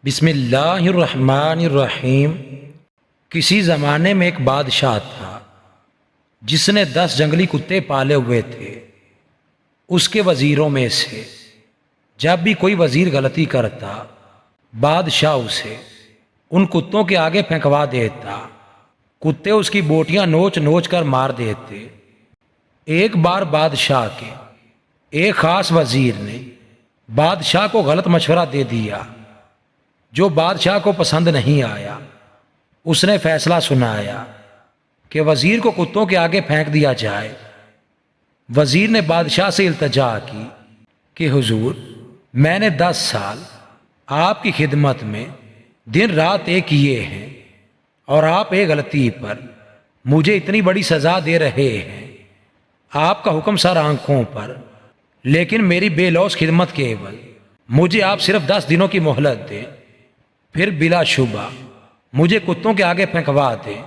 بسم اللہ الرحمن الرحیم۔ کسی زمانے میں ایک بادشاہ تھا جس نے 10 جنگلی کتے پالے ہوئے تھے۔ اس کے وزیروں میں سے جب بھی کوئی وزیر غلطی کرتا، بادشاہ اسے ان کتوں کے آگے پھینکوا دیتا۔ کتے اس کی بوٹیاں نوچ نوچ کر مار دیتے۔ ایک بار بادشاہ کے ایک خاص وزیر نے بادشاہ کو غلط مشورہ دے دیا جو بادشاہ کو پسند نہیں آیا۔ اس نے فیصلہ سنایا کہ وزیر کو کتوں کے آگے پھینک دیا جائے۔ وزیر نے بادشاہ سے التجا کی کہ حضور، میں نے 10 سال آپ کی خدمت میں دن رات ایک کیے ہیں اور آپ ایک غلطی پر مجھے اتنی بڑی سزا دے رہے ہیں۔ آپ کا حکم سر آنکھوں پر، لیکن میری بے لوث خدمت کے عوض مجھے آپ صرف 10 دنوں کی مہلت دیں، پھر بلا شبہ مجھے کتوں کے آگے پھینکوا دیں۔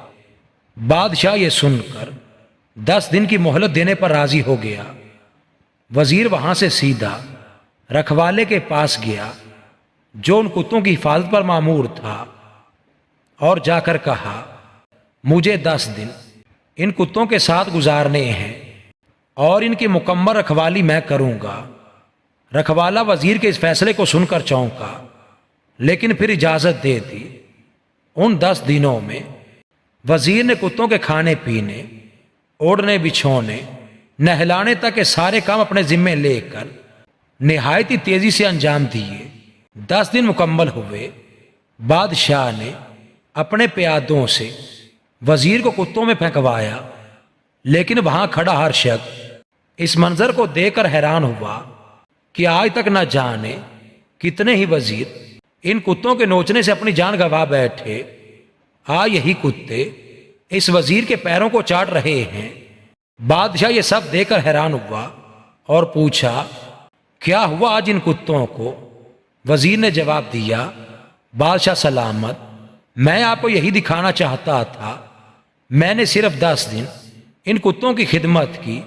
بادشاہ یہ سن کر 10 دن کی مہلت دینے پر راضی ہو گیا۔ وزیر وہاں سے سیدھا رکھوالے کے پاس گیا جو ان کتوں کی حفاظت پر مامور تھا، اور جا کر کہا، مجھے 10 دن ان کتوں کے ساتھ گزارنے ہیں اور ان کی مکمل رکھوالی میں کروں گا۔ رکھوالا وزیر کے اس فیصلے کو سن کر چونکا، لیکن پھر اجازت دے دی۔ ان 10 دنوں میں وزیر نے کتوں کے کھانے پینے، اوڑھنے بچھونے، نہلانے تک کے سارے کام اپنے ذمے لے کر نہایت ہی تیزی سے انجام دیے۔ 10 دن مکمل ہوئے۔ بادشاہ نے اپنے پیادوں سے وزیر کو کتوں میں پھینکوایا، لیکن وہاں کھڑا ہر شخص اس منظر کو دیکھ کر حیران ہوا کہ آج تک نہ جانے کتنے ہی وزیر ان کتوں کے نوچنے سے اپنی جان گنوا بیٹھے۔ یہی کتے اس وزیر کے پیروں کو چاٹ رہے ہیں۔ بادشاہ یہ سب دیکھ کر حیران ہوا اور پوچھا، کیا ہوا آج ان کتوں کو؟ وزیر نے جواب دیا، بادشاہ سلامت، میں آپ کو یہی دکھانا چاہتا تھا، میں نے صرف 10 دن ان کتوں کی خدمت کی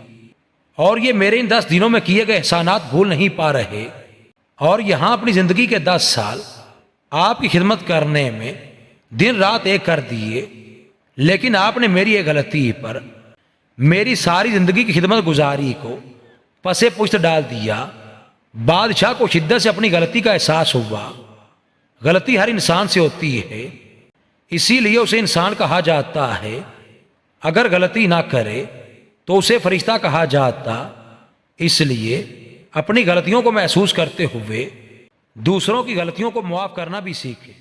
اور یہ میرے ان 10 دنوں میں کیے گئے احسانات بھول نہیں پا رہے، اور یہاں اپنی زندگی کے 10 سال آپ کی خدمت کرنے میں دن رات ایک کر دیے، لیکن آپ نے میری ایک غلطی پر میری ساری زندگی کی خدمت گزاری کو پسے پشت ڈال دیا۔ بادشاہ کو شدت سے اپنی غلطی کا احساس ہوا۔ غلطی ہر انسان سے ہوتی ہے، اسی لیے اسے انسان کہا جاتا ہے۔ اگر غلطی نہ کرے تو اسے فرشتہ کہا جاتا۔ اس لیے اپنی غلطیوں کو محسوس کرتے ہوئے دوسروں کی غلطیوں کو معاف کرنا بھی سیکھیں۔